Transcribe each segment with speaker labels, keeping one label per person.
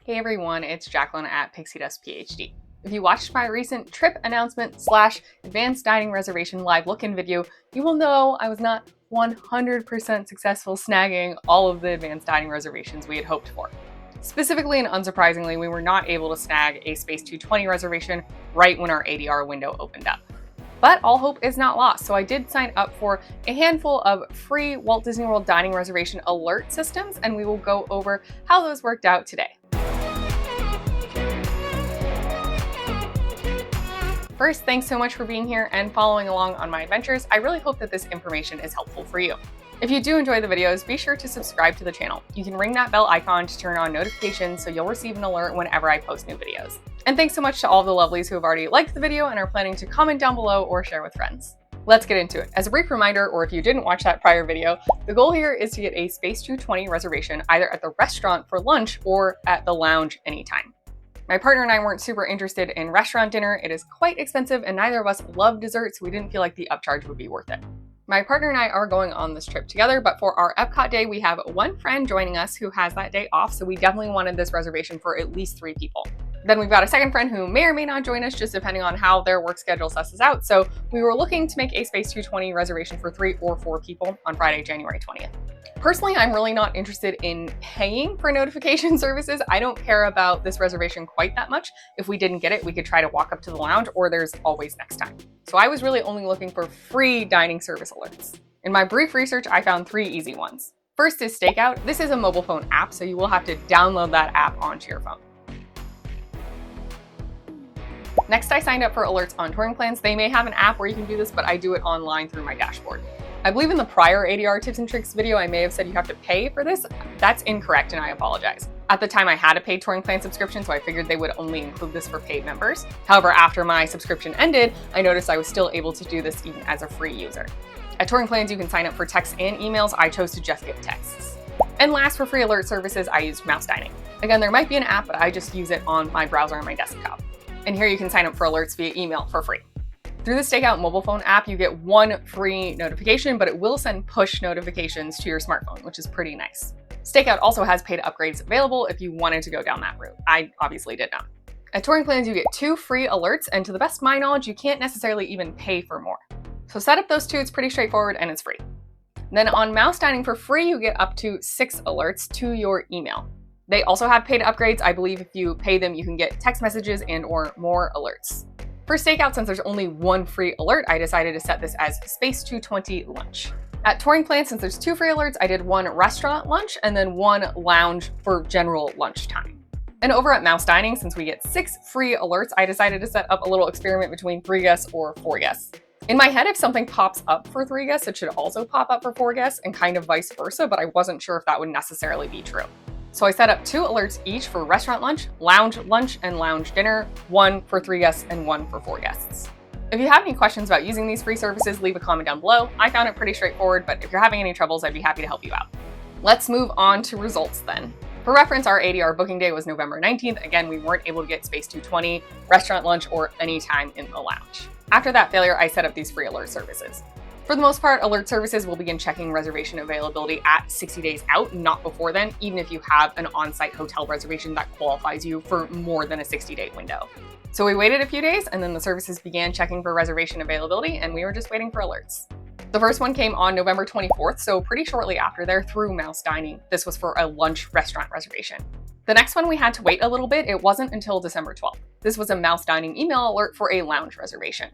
Speaker 1: Hey everyone, it's Jacqueline at Pixie Dust PhD. If you watched my recent trip announcement / advanced dining reservation live look-in video, you will know I was not 100% successful snagging all of the advanced dining reservations we had hoped for. Specifically and unsurprisingly, we were not able to snag a Space 220 reservation right when our ADR window opened up. But all hope is not lost, so I did sign up for a handful of free Walt Disney World dining reservation alert systems, and we will go over how those worked out today. First, thanks so much for being here and following along on my adventures. I really hope that this information is helpful for you. If you do enjoy the videos, be sure to subscribe to the channel. You can ring that bell icon to turn on notifications so you'll receive an alert whenever I post new videos. And thanks so much to all the lovelies who have already liked the video and are planning to comment down below or share with friends. Let's get into it. As a brief reminder, or if you didn't watch that prior video, the goal here is to get a Space 220 reservation either at the restaurant for lunch or at the lounge anytime. My partner and I weren't super interested in restaurant dinner. It is quite expensive and neither of us love dessert, so we didn't feel like the upcharge would be worth it. My partner and I are going on this trip together, but for our Epcot day, we have one friend joining us who has that day off, so we definitely wanted this reservation for at least 3 people. Then we've got a second friend who may or may not join us, just depending on how their work schedule susses out. So we were looking to make a Space 220 reservation for 3 or 4 people on Friday, January 20th. Personally, I'm really not interested in paying for notification services. I don't care about this reservation quite that much. If we didn't get it, we could try to walk up to the lounge, or there's always next time. So I was really only looking for free dining service alerts. In my brief research, I found 3 easy ones. First is Stakeout. This is a mobile phone app, so you will have to download that app onto your phone. Next, I signed up for alerts on touring plans. They may have an app where you can do this, but I do it online through my dashboard. I believe in the prior ADR tips and tricks video, I may have said you have to pay for this. That's incorrect, and I apologize. At the time, I had a paid touring plan subscription, so I figured they would only include this for paid members. However, after my subscription ended, I noticed I was still able to do this even as a free user. At touring plans, you can sign up for texts and emails. I chose to just get texts. And last, for free alert services, I used Mouse Dining. Again, there might be an app, but I just use it on my browser on my desktop. And here you can sign up for alerts via email for free. Through the Stakeout mobile phone app, you get 1 free notification, but it will send push notifications to your smartphone, which is pretty nice. Stakeout also has paid upgrades available if you wanted to go down that route. I obviously did not. At touring plans, you get 2 free alerts, and to the best of my knowledge, you can't necessarily even pay for more. So set up those 2, it's pretty straightforward and it's free. Then on Mouse Dining for free, you get up to 6 alerts to your email. They also have paid upgrades. I believe if you pay them, you can get text messages and or more alerts. For Stakeout, since there's only 1 free alert, I decided to set this as Space 220 lunch. At touring plans, since there's 2 free alerts, I did 1 restaurant lunch and then 1 lounge for general lunchtime. And over at Mouse Dining, since we get 6 free alerts, I decided to set up a little experiment between 3 guests or 4 guests. In my head, if something pops up for 3 guests, it should also pop up for 4 guests and kind of vice versa, but I wasn't sure if that would necessarily be true. So I set up 2 alerts each for restaurant lunch, and lounge dinner, 1 for 3 guests and 1 for 4 guests. If you have any questions about using these free services, leave a comment down below. I found it pretty straightforward, but if you're having any troubles, I'd be happy to help you out. Let's move on to results then. For reference, our ADR booking day was November 19th. Again, we weren't able to get Space 220, restaurant lunch, or any time in the lounge. After that failure, I set up these free alert services. For the most part, alert services will begin checking reservation availability at 60 days out, not before then, even if you have an on-site hotel reservation that qualifies you for more than a 60-day window. So we waited a few days, and then the services began checking for reservation availability, and we were just waiting for alerts. The first one came on November 24th, so pretty shortly after there through Mouse Dining. This was for a lunch restaurant reservation. The next one we had to wait a little bit. It wasn't until December 12th. This was a Mouse Dining email alert for a lounge reservation.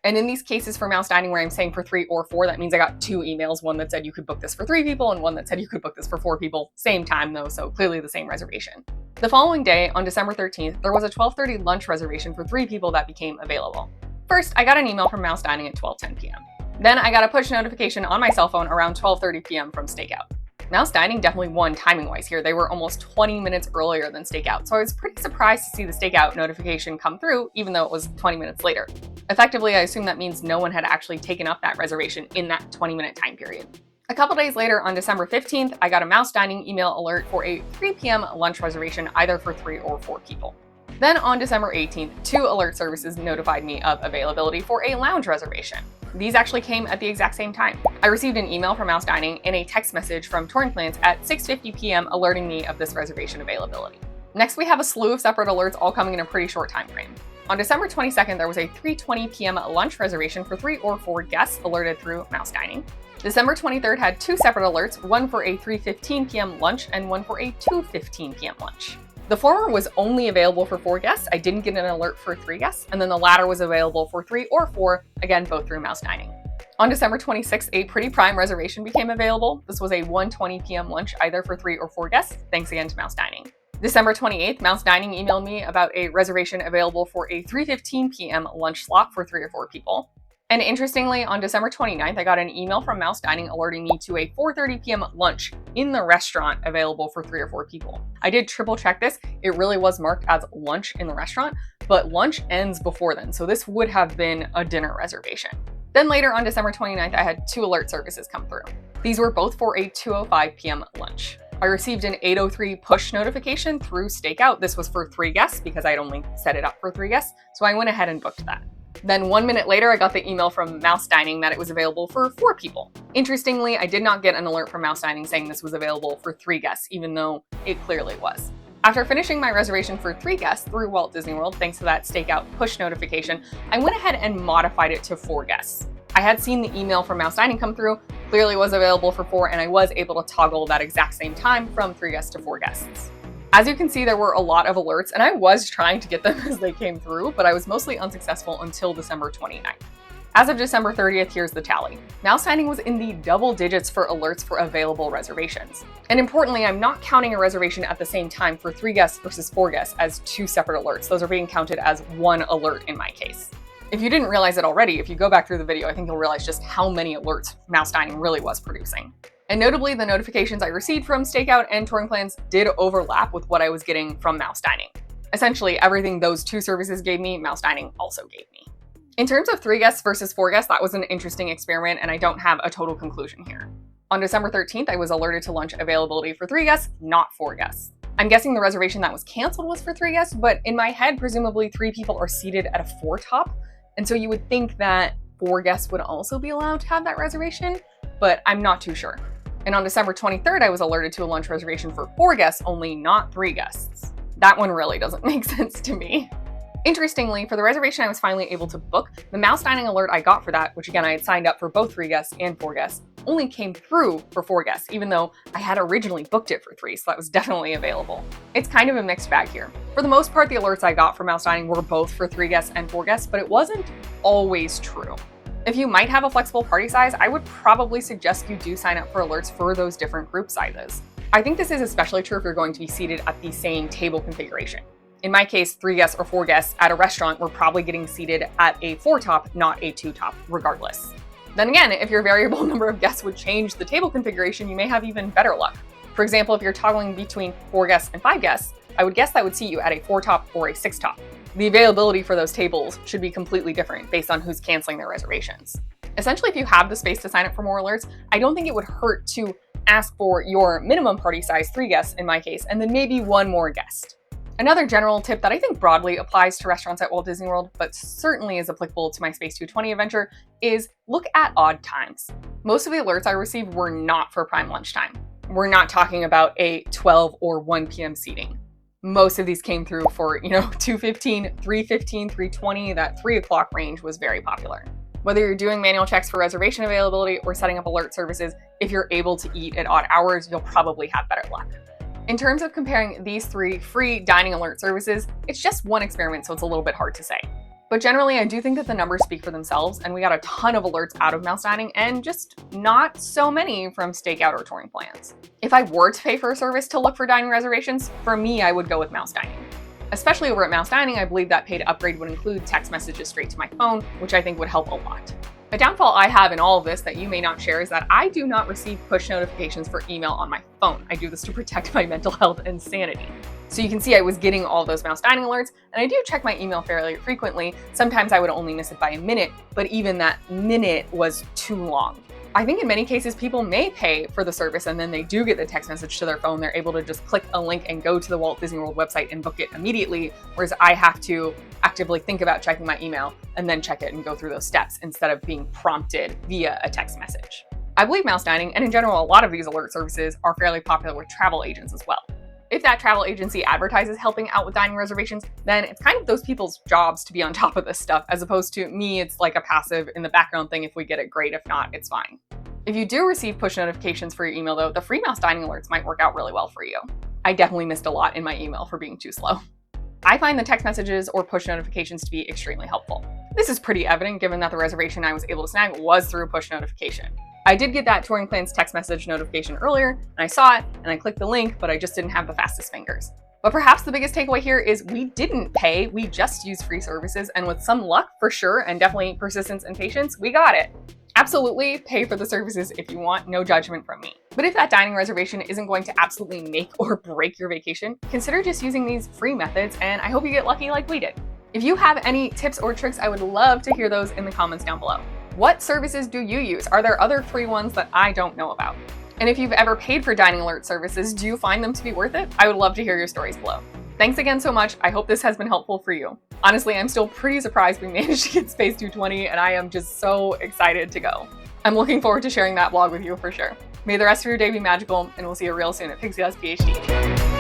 Speaker 1: And in these cases for Mouse Dining where I'm saying for 3 or 4, that means I got 2 emails, one that said you could book this for 3 people and one that said you could book this for 4 people. Same time though, so clearly the same reservation. The following day, on December 13th, there was a 12:30 lunch reservation for 3 people that became available. First, I got an email from Mouse Dining at 12:10 p.m. Then I got a push notification on my cell phone around 12:30 p.m. from Stakeout. Mouse Dining definitely won timing-wise here. They were almost 20 minutes earlier than Stakeout, so I was pretty surprised to see the Stakeout notification come through, even though it was 20 minutes later. Effectively, I assume that means no one had actually taken up that reservation in that 20-minute time period. A couple days later, on December 15th, I got a Mouse Dining email alert for a 3 p.m. lunch reservation, either for 3 or 4 people. Then on December 18th, 2 alert services notified me of availability for a lounge reservation. These actually came at the exact same time. I received an email from Mouse Dining and a text message from Touring Plans at 6:50 p.m. alerting me of this reservation availability. Next, we have a slew of separate alerts all coming in a pretty short time frame. On December 22nd, there was a 3:20 p.m. lunch reservation for 3 or 4 guests alerted through Mouse Dining. December 23rd had 2 separate alerts, one for a 3:15 p.m. lunch and one for a 2:15 p.m. lunch. The former was only available for 4 guests. I didn't get an alert for 3 guests, and then the latter was available for 3 or 4, again, both through Mouse Dining. On December 26th, a Pretty Prime reservation became available. This was a 1:20 p.m. lunch either for 3 or 4 guests, thanks again to Mouse Dining. December 28th, Mouse Dining emailed me about a reservation available for a 3:15 p.m. lunch slot for 3 or 4 people. And interestingly, on December 29th, I got an email from Mouse Dining alerting me to a 4:30 p.m. lunch in the restaurant available for 3 or 4 people. I did triple check this. It really was marked as lunch in the restaurant, but lunch ends before then, so this would have been a dinner reservation. Then later on December 29th, I had 2 alert services come through. These were both for a 2:05 p.m. lunch. I received an 8:03 push notification through Stakeout. This was for 3 guests because I'd only set it up for 3 guests, so I went ahead and booked that. Then 1 minute later, I got the email from Mouse Dining that it was available for 4 people. Interestingly, I did not get an alert from Mouse Dining saying this was available for 3 guests, even though it clearly was. After finishing my reservation for 3 guests through Walt Disney World, thanks to that Stakeout push notification, I went ahead and modified it to 4 guests. I had seen the email from Mouse Dining come through, clearly was available for 4, and I was able to toggle that exact same time from 3 guests to 4 guests. As you can see, there were a lot of alerts, and I was trying to get them as they came through, but I was mostly unsuccessful until December 29th. As of December 30th, here's the tally. Mouse Dining was in the double digits for alerts for available reservations. And importantly, I'm not counting a reservation at the same time for 3 guests versus 4 guests as 2 separate alerts. Those are being counted as 1 alert in my case. If you didn't realize it already, if you go back through the video, I think you'll realize just how many alerts Mouse Dining really was producing. And notably, the notifications I received from Stakeout and Touring Plans did overlap with what I was getting from Mouse Dining. Essentially, everything those 2 services gave me, Mouse Dining also gave me. In terms of 3 guests versus 4 guests, that was an interesting experiment, and I don't have a total conclusion here. On December 13th, I was alerted to lunch availability for 3 guests, not 4 guests. I'm guessing the reservation that was canceled was for 3 guests, but in my head, presumably 3 people are seated at a 4 top, and so you would think that 4 guests would also be allowed to have that reservation, but I'm not too sure. And on December 23rd, I was alerted to a lunch reservation for 4 guests only, not 3 guests. That one really doesn't make sense to me. Interestingly, for the reservation I was finally able to book, the Mouse Dining alert I got for that, which again I had signed up for both 3 guests and 4 guests, only came through for 4 guests, even though I had originally booked it for 3, so that was definitely available. It's kind of a mixed bag here. For the most part, the alerts I got for Mouse Dining were both for 3 guests and 4 guests, but it wasn't always true. If you might have a flexible party size, I would probably suggest you do sign up for alerts for those different group sizes. I think this is especially true if you're going to be seated at the same table configuration. In my case, 3 guests or 4 guests at a restaurant, we're probably getting seated at a 4 top, not a 2 top, regardless. Then again, if your variable number of guests would change the table configuration, you may have even better luck. For example, if you're toggling between 4 guests and 5 guests, I would guess that would seat you at a 4 top or a 6 top. The availability for those tables should be completely different based on who's canceling their reservations. Essentially, if you have the space to sign up for more alerts, I don't think it would hurt to ask for your minimum party size, 3 guests in my case, and then maybe 1 more guest. Another general tip that I think broadly applies to restaurants at Walt Disney World, but certainly is applicable to my Space 220 adventure, is look at odd times. Most of the alerts I received were not for prime lunchtime. We're not talking about a 12 or 1 p.m. seating. Most of these came through for, 2:15, 3:15, 3:20, that 3 o'clock range was very popular. Whether you're doing manual checks for reservation availability or setting up alert services, if you're able to eat at odd hours, you'll probably have better luck. In terms of comparing these 3 free dining alert services, it's just one experiment, so it's a little bit hard to say. But generally, I do think that the numbers speak for themselves, and we got a ton of alerts out of Mouse Dining and just not so many from Stakeout or Touring Plans. If I were to pay for a service to look for dining reservations, for me, I would go with Mouse Dining. Especially over at Mouse Dining, I believe that paid upgrade would include text messages straight to my phone, which I think would help a lot. A downfall I have in all of this that you may not share is that I do not receive push notifications for email on my phone. I do this to protect my mental health and sanity. So you can see I was getting all those Mouse Dining alerts, and I do check my email fairly frequently. Sometimes I would only miss it by a minute, but even that minute was too long. I think in many cases, people may pay for the service and then they do get the text message to their phone. They're able to just click a link and go to the Walt Disney World website and book it immediately, whereas I have to actively think about checking my email and then check it and go through those steps instead of being prompted via a text message. I believe Mouse Dining, and in general, a lot of these alert services are fairly popular with travel agents as well. If that travel agency advertises helping out with dining reservations, then it's kind of those people's jobs to be on top of this stuff, as opposed to me, it's like a passive in the background thing. If we get it, great. If not, it's fine. If you do receive push notifications for your email though, the free mouse dining alerts might work out really well for you. I definitely missed a lot in my email for being too slow. I find the text messages or push notifications to be extremely helpful. This is pretty evident given that the reservation I was able to snag was through a push notification. I did get that Touring Plans text message notification earlier, and I saw it, and I clicked the link, but I just didn't have the fastest fingers. But perhaps the biggest takeaway here is we didn't pay, we just used free services, and with some luck for sure, and definitely persistence and patience, we got it. Absolutely pay for the services if you want, no judgment from me. But if that dining reservation isn't going to absolutely make or break your vacation, consider just using these free methods, and I hope you get lucky like we did. If you have any tips or tricks, I would love to hear those in the comments down below. What services do you use? Are there other free ones that I don't know about? And if you've ever paid for dining alert services, do you find them to be worth it? I would love to hear your stories below. Thanks again so much. I hope this has been helpful for you. Honestly, I'm still pretty surprised we managed to get Space 220, and I am just so excited to go. I'm looking forward to sharing that vlog with you for sure. May the rest of your day be magical, and we'll see you real soon at Pixie Dust PhD.